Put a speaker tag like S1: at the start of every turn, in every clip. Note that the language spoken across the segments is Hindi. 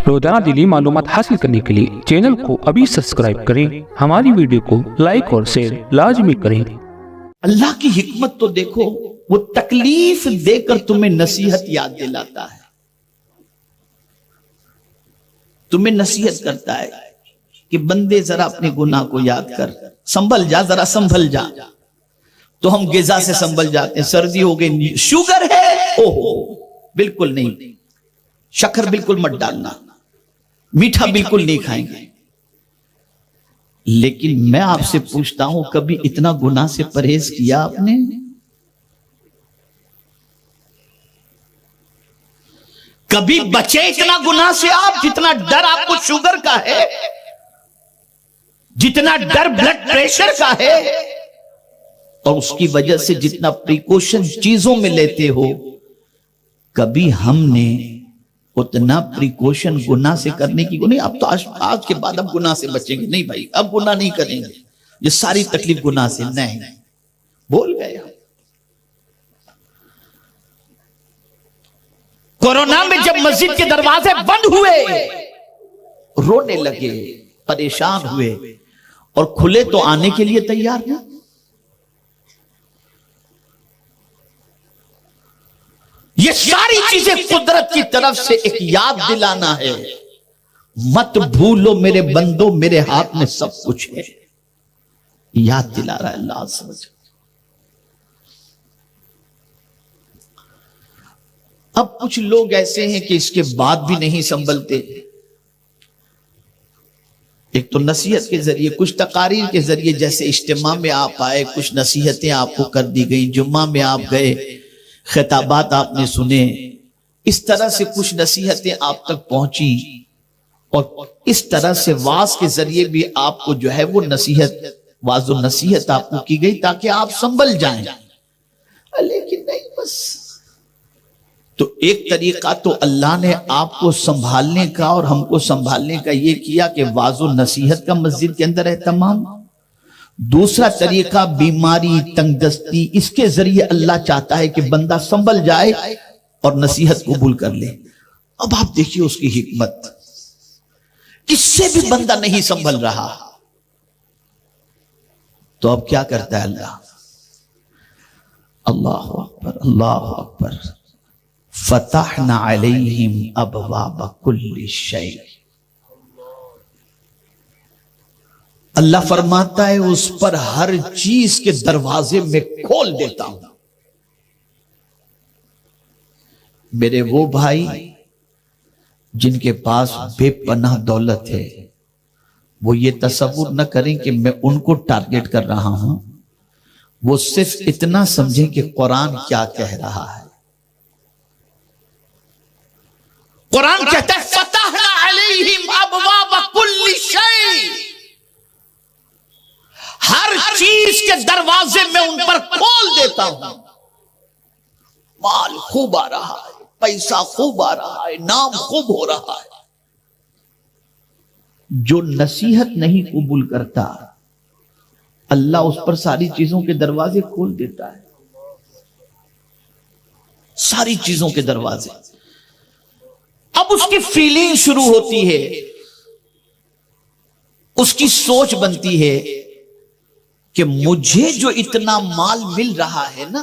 S1: रोजाना दिली मालूमात हासिल करने के लिए चैनल को अभी सब्सक्राइब करें। हमारी वीडियो को लाइक और शेयर लाजमी करें।
S2: अल्लाह की हिकमत तो देखो, वो तकलीफ देकर तुम्हें नसीहत याद दिलाता है, तुम्हें नसीहत करता है कि बंदे जरा अपने गुनाह को याद कर, संभल जा, जरा संभल जा। तो हम गिजा से संभल जाते हैं। सर्दी हो गई, शुगर है, ओहो बिल्कुल नहीं, शक्कर बिल्कुल मत डालना, मीठा बिल्कुल नहीं खाएंगे। लेकिन मैं आपसे पूछता हूं, कभी इतना गुनाह से परहेज किया आपने? कभी बचे इतना गुनाह से आप, जितना डर आपको शुगर का है, जितना डर ब्लड प्रेशर का है, और उसकी वजह से जितना प्रिकॉशन चीजों में लेते हो, कभी हमने उतना प्रिकॉशन गुनाह से करने की नहीं। अब तो आज के बाद अब गुनाह से बचेंगे नहीं भाई, अब गुनाह नहीं करेंगे, ये सारी तकलीफ गुनाह से नहीं, बोल गए हम। कोरोना में जब मस्जिद के दरवाजे बंद हुए, रोने लगे, परेशान हुए, और खुले तो आने के लिए तैयार ना। ये सारी चीजें कुदरत की तरफ से एक याद दिलाना है, मत भूलो मेरे बंदो, मेरे हाथ में सब कुछ है, याद दिला रहा है अल्लाह समझ। अब कुछ लोग ऐसे हैं कि इसके बाद भी नहीं संभलते। एक तो नसीहत के जरिए, कुछ तकारीर के जरिए, जैसे इज्तिमा में आप आए, कुछ नसीहतें आपको कर दी गई, जुम्मा में आप गए, खिताबात आपने सुने, इस तरह से कुछ नसीहतें आप तक पहुंची, और इस तरह से वाज के जरिए भी आपको जो है वो नसीहत, वाजो नसीहत आपको की गई ताकि आप संभल जाएं। लेकिन नहीं, बस तो एक तरीका तो अल्लाह ने आपको संभालने का और हमको संभालने का ये किया कि वाजो नसीहत का मस्जिद के अंदर एहतमाम। दूसरा तरीका बीमारी, तंगदस्ती, इसके जरिए अल्लाह चाहता है कि बंदा संभल जाए और नसीहत कबूल कर ले। अब आप देखिए उसकी हिकमत, किससे भी बंदा नहीं संभल रहा, तो अब क्या करता है अल्लाह? अल्लाह अकबर, अल्लाह अकबर। फतहना अलैहिम अबवाब कुल्लि शै। अल्लाह फरमाता है उस पर हर चीज के दरवाजे में खोल देता हूं। मेरे वो भाई जिनके पास बेपनाह दौलत है, वो ये तसव्वुर न करें कि मैं उनको टारगेट कर रहा हूं, वो सिर्फ इतना समझें कि कुरान क्या कह रहा है। कुरान कहता है फतहना अलैहिम अबवाब कुल्लि शै, हर चीज के दरवाजे में उन पर खोल देता हूं। माल खूब आ रहा है, पैसा खूब आ रहा है, नाम खूब हो रहा है। जो नसीहत नहीं कबूल करता, अल्लाह उस पर सारी चीजों के दरवाजे खोल देता है, सारी चीजों के दरवाजे। अब उसकी फीलिंग शुरू होती है, उसकी सोच बनती है कि मुझे जो इतना माल मिल रहा है ना,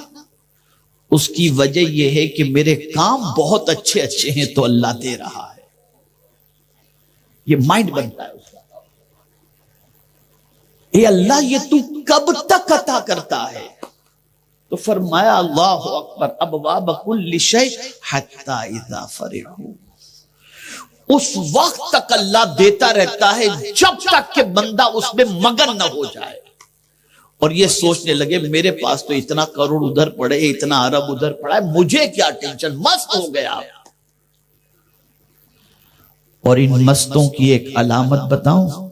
S2: उसकी वजह यह है कि मेरे काम बहुत अच्छे अच्छे हैं, तो अल्लाह दे रहा है। ये माइंड बनता है उसका। ए अल्लाह, ये तू कब तक अता करता है? तो फरमाया अल्लाह अकबर, अबवाब कुल्लि शै हत्ता इज़ा फरिहू। उस वक्त तक अल्लाह देता रहता है जब तक कि बंदा उसमें मगन न हो जाए और ये सोचने लगे मेरे पास तो इतना करोड़ उधर पड़े, इतना अरब उधर पड़ा है, मुझे क्या टेंशन, मस्त हो गया। और इन मस्तों की एक अलामत बताऊं,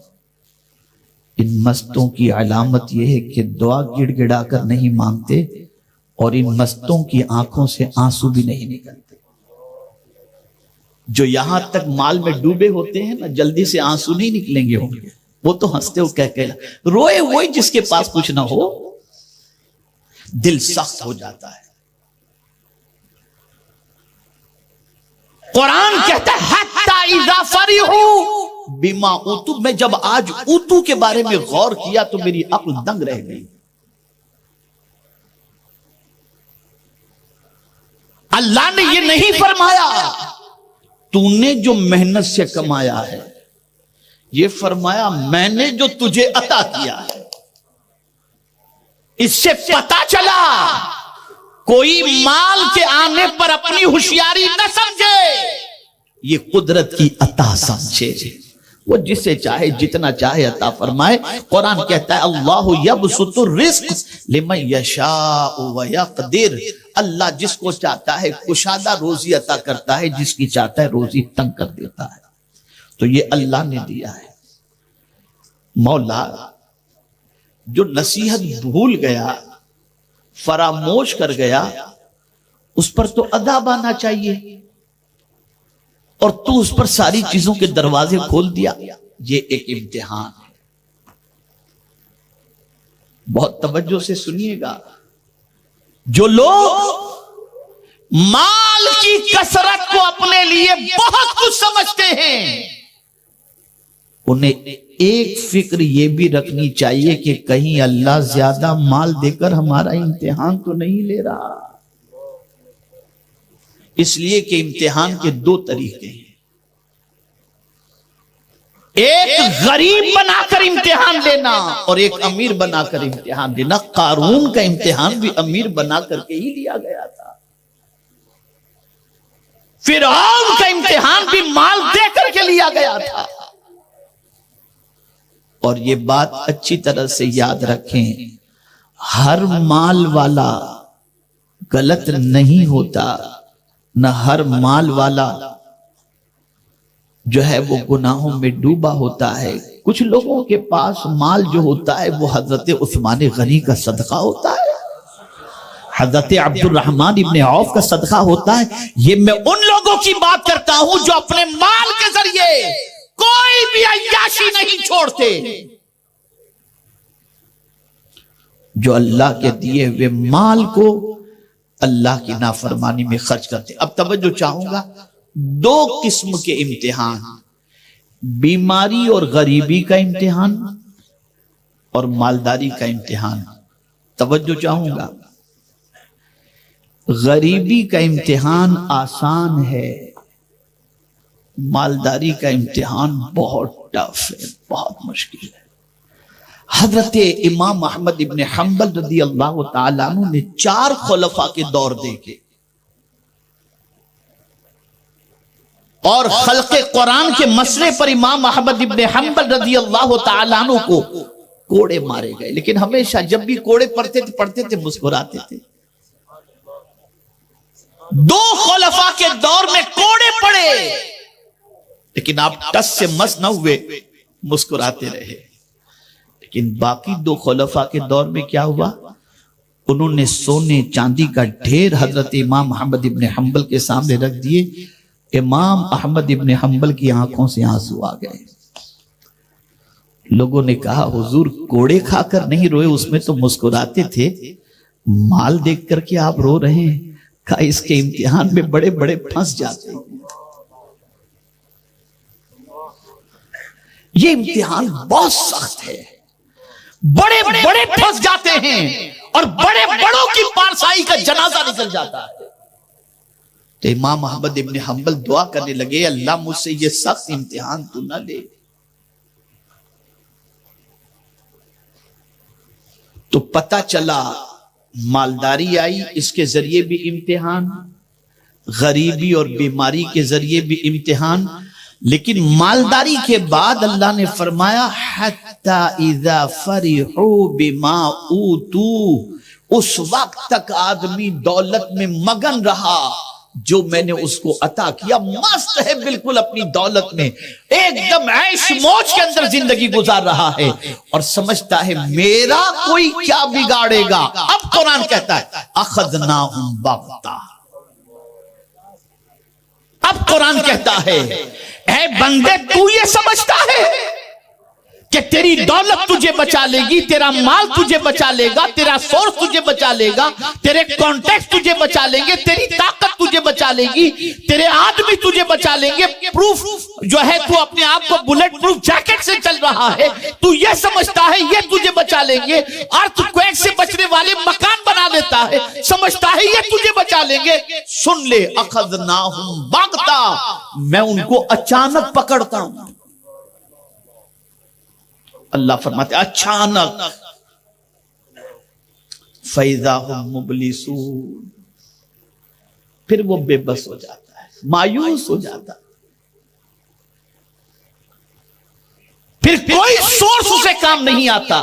S2: इन मस्तों की अलामत यह है कि दुआ गिड़गिड़ा कर नहीं मांगते, और इन मस्तों की आंखों से आंसू भी नहीं निकलते। जो यहां तक माल में डूबे होते हैं ना, जल्दी से आंसू नहीं निकलेंगे होंगे, वो तो हंसते हो कह रोए वही जिसके पास कुछ ना हो, दिल सख्त हो जाता है। कुरान कहता है हत्ता इज़ा बिमा ऊतू। मैं जब आज ऊतू के बारे में गौर किया तो मेरी अक्ल दंग रह गई। अल्लाह ने यह नहीं फरमाया तूने जो मेहनत से कमाया है, यह फरमाया मैंने जो तुझे अता किया है। इससे पता चला कोई माल के आने पर अपनी होशियारी न समझे, ये कुदरत की अता समझे। वो जिसे चाहे जितना चाहे अता फरमाए। कुरान कहता है अल्लाहु यबसुतुर रिज़्क़ लिमन यशाउ व यक़दिर। अल्लाह जिसको चाहता है कुशादा रोजी अता करता है, जिसकी चाहता है रोजी तंग कर देता है। तो ये अल्लाह ने दिया है। मौला जो नसीहत भूल गया, फरामोश कर गया, उस पर तो अदाब आना चाहिए, और तू उस पर सारी चीजों के दरवाजे खोल दिया। ये एक इम्तिहान है। बहुत तवज्जो से सुनिएगा। जो लोग माल की कसरत को अपने लिए बहुत कुछ समझते हैं, उन्हें एक फिक्र यह भी रखनी चाहिए कि कहीं अल्लाह ज्यादा माल देकर हमारा इम्तिहान तो नहीं ले रहा। इसलिए कि इम्तिहान के दो तरीके हैं। एक गरीब बनाकर इम्तिहान लेना और एक अमीर बनाकर इम्तिहान लेना। कारून का इम्तिहान भी अमीर बनाकर के ही लिया गया था। फिरौन का इम्तिहान भी माल देकर के लिया गया था। और ये बात अच्छी तरह से याद रखें, हर माल वाला गलत नहीं होता, न हर माल वाला जो है वो गुनाहों में डूबा होता है। कुछ लोगों के पास माल जो होता है वो हजरत उस्मान गनी का सदका होता है, हजरत अब्दुल रहमान इब्ने औफ का सदका होता है। ये मैं उन लोगों की बात करता हूं जो अपने माल के जरिए कोई भी अय्याशी नहीं छोड़ते, जो अल्लाह के दिए हुए माल को अल्लाह की नाफरमानी में खर्च करते। अब तवज्जो चाहूंगा, दो किस्म के इम्तिहान, बीमारी और गरीबी का इम्तिहान और मालदारी का इम्तिहान। तवज्जो चाहूंगा, गरीबी का इम्तिहान आसान है, मालदारी का इम्तिहान बहुत टफ है, बहुत मुश्किल है। हजरत इमाम अहमद इब्ने हंबल रदी अल्लाह तआला अन्हु ने 4 खुलफा के दौर देखे और खल्क़े कुरान के मसले पर इमाम अहमद इब्ने हंबल रदी अल्लाह तआला अन्हु को कोड़े मारे गए। लेकिन हमेशा जब भी कोड़े पड़ते थे मुस्कुराते थे। 2 खुलफा के दौर में कोड़े पड़े, लेकिन आप टस से मस न हुए, मुस्कुराते रहे। लेकिन बाकी 2 खुलफा के दौर में क्या हुआ, उन्होंने सोने चांदी का ढेर हजरत इमाम अहमद इब्ने हंबल के सामने रख दिए। इमाम अहमद इब्ने हंबल की आंखों से आंसू आ गए। लोगों ने कहा हुजूर कोड़े खाकर नहीं रोए, उसमें तो मुस्कुराते थे, माल देख करके आप रो रहे हैं। कहा इसके इम्तिहान में बड़े बड़े फंस जाते हैं। ये इम्तिहान बहुत सख्त है, बड़े बड़े फंस जाते हैं और बड़े बड़ों की पारसाई का जनाजा निकल जाता है। तो इमाम अहमद इब्ने हंबल दुआ करने लगे, अल्लाह मुझसे ये सख्त इम्तिहान तू ना ले। तो पता चला मालदारी आई, इसके जरिए भी इम्तिहान, गरीबी और बीमारी के जरिए भी इम्तिहान। लेकिन मालदारी के बाद अल्लाह ने फरमाया हत्ता इज़ा फरिहू बिमा ऊतू, उस वक्त तक आदमी दौलत में मगन रहा जो मैंने उसको अता किया। मस्त है बिल्कुल अपनी दौलत में, एकदम ऐश मौज के अंदर जिंदगी गुजार रहा है और समझता है मेरा कोई क्या बिगाड़ेगा। अब कुरान कहता है अखज़नाहुम बग़ता। अब कुरान कहता है ऐ बंदे तू ये समझता है कि तेरी दौलत तुझे बचा लेगी, तेरा माल तुझे बचा लेगा, तेरा सोर्स तुझे बचा लेगा, तेरे कॉन्टेक्ट तुझे बचा लेंगे, तेरी ताकत तुझे बचा लेगी, तेरे आदमी तुझे बचा लेंगे। प्रूफ जो है, तू अपने आप को बुलेट प्रूफ जैकेट से चल रहा है, तू ये समझता है ये तुझे बचा लेंगे। अर्थक्वेक से बचने वाले मकान बना लेता है, समझता है ये तुझे बचा लेंगे। सुन ले, अखज़नाहुम बग़ता, मैं उनको अचानक पकड़ता हूं। अल्लाह फरमाते अचानक, फैज़ा हुम मुबलिसून, फिर वो बेबस हो जाता है, मायूस हो जाता है, फिर कोई सोर्स उसे काम नहीं आता,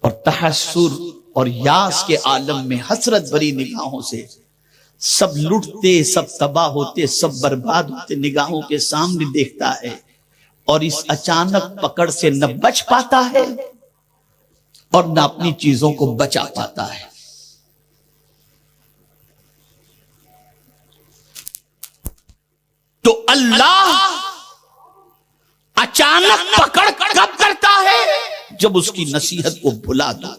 S2: और तहस्सुर और यास के आलम में हसरत भरी निगाहों से सब लुटते, सब तबाह होते, सब बर्बाद होते निगाहों के सामने देखता है, और इस अचानक पकड़ से न बच पाता है और न अपनी चीजों को बचा पाता है। तो अल्लाह अचानक पकड़ कब करता है? जब उसकी नसीहत को भुला दो।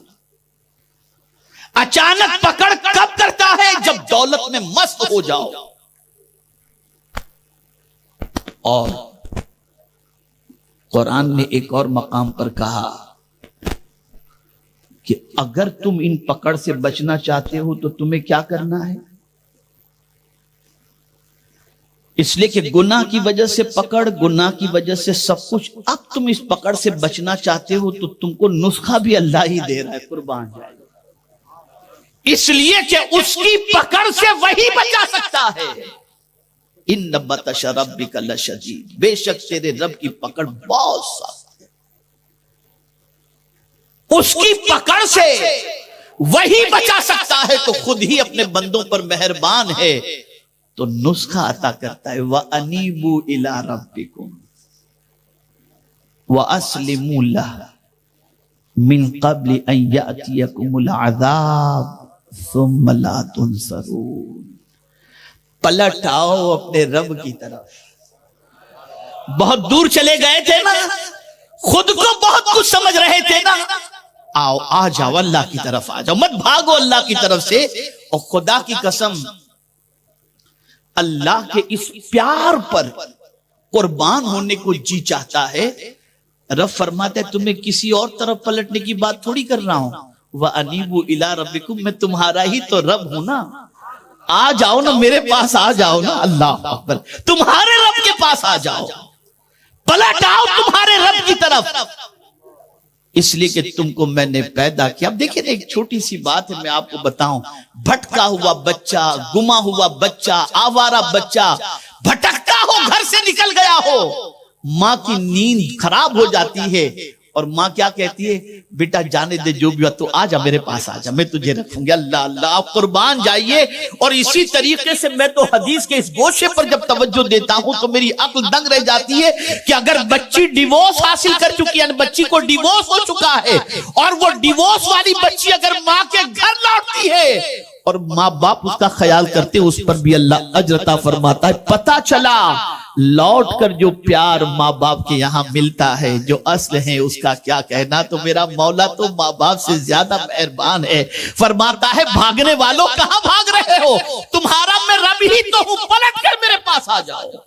S2: अचानक पकड़ कब करता है? जब दौलत में मस्त हो जाओ। और कुरान ने एक और मकाम पर कहा कि अगर तुम इन पकड़ से बचना चाहते हो तो तुम्हें क्या करना है? इसलिए कि गुनाह की वजह से पकड़, गुनाह की वजह से सब कुछ। अब तुम इस पकड़ से बचना चाहते हो तो तुमको नुस्खा भी अल्लाह ही दे रहा है, कुर्बान जाए। इसलिए कि उसकी पकड़ से वही बचा सकता है। इन्न बतश रब्बिका लशदीद, बेशक तेरे रब की पकड़ बहुत सख्त है। उसकी पकड़ से वही बचा सकता है, तो खुद ही अपने बंदों पर मेहरबान है, तो नुस्खा अता करता है। व अनीबू इला रब्बिकुम व अस्लिमू लहु मिन क़ब्ल अन यातियकुमुल अज़ाब सुम्मा ला तुनसरून। पलट आओ अपने रब की तरफ। बहुत दूर चले गए थे ना, खुद को बहुत कुछ समझ रहे थे ना, आओ, आ जाओ, अल्लाह की तरफ आ जाओ, मत भागो अल्लाह की तरफ से। और खुदा की कसम, अल्लाह के इस प्यार पर कुर्बान होने को जी चाहता है। रब फरमाते तुम्हें किसी और तरफ पलटने की बात थोड़ी कर रहा हूं। व अनीबू इला रब्बिकुम, मैं तुम्हारा ही तो रब हूं ना, आ जाओ ना, मेरे पास आ जाओ ना। अल्लाह अकबर, तुम्हारे रब के पास आ जाओ, पलट आओ तुम्हारे रब की तरफ। इसलिए कि तुमको मैंने पैदा किया। अब देखिए, एक छोटी सी बात है, मैं आपको बताऊं। भटका हुआ बच्चा, गुमा हुआ बच्चा, आवारा बच्चा, भटकता हो, घर से निकल गया हो, माँ की नींद खराब हो जाती है, और माँ क्या कहती है? बेटा जाने दे, जो भी हुआ तो आजा, मेरे पास आजा, मैं तुझे रखूंगी। अल्लाह अल्लाह, आप कुर्बान जाइए। और इसी तरीके से मैं तो हदीस के इस गोशे पर जब तवज्जो देता हूं तो मेरी अक्ल दंग रह जाती है कि अगर बच्ची डिवोर्स हासिल कर चुकी है, बच्ची को डिवोर्स हो चुका है, और वो डिवोर्स वाली बच्ची अगर माँ के घर लौटती है और माँ बाप उसका ख्याल करते, उस पर भी अल्लाह अज्र अता फरमाता है। पता चला लौट कर जो प्यार माँ बाप के यहाँ मिलता है, जो असल है, उसका क्या कहना। तो मेरा मौला तो माँ बाप से ज्यादा मेहरबान है। फरमाता है भागने वालों कहाँ भाग रहे हो, तुम्हारा मैं रब ही तो हूं, पलट कर मेरे पास आ जाओ।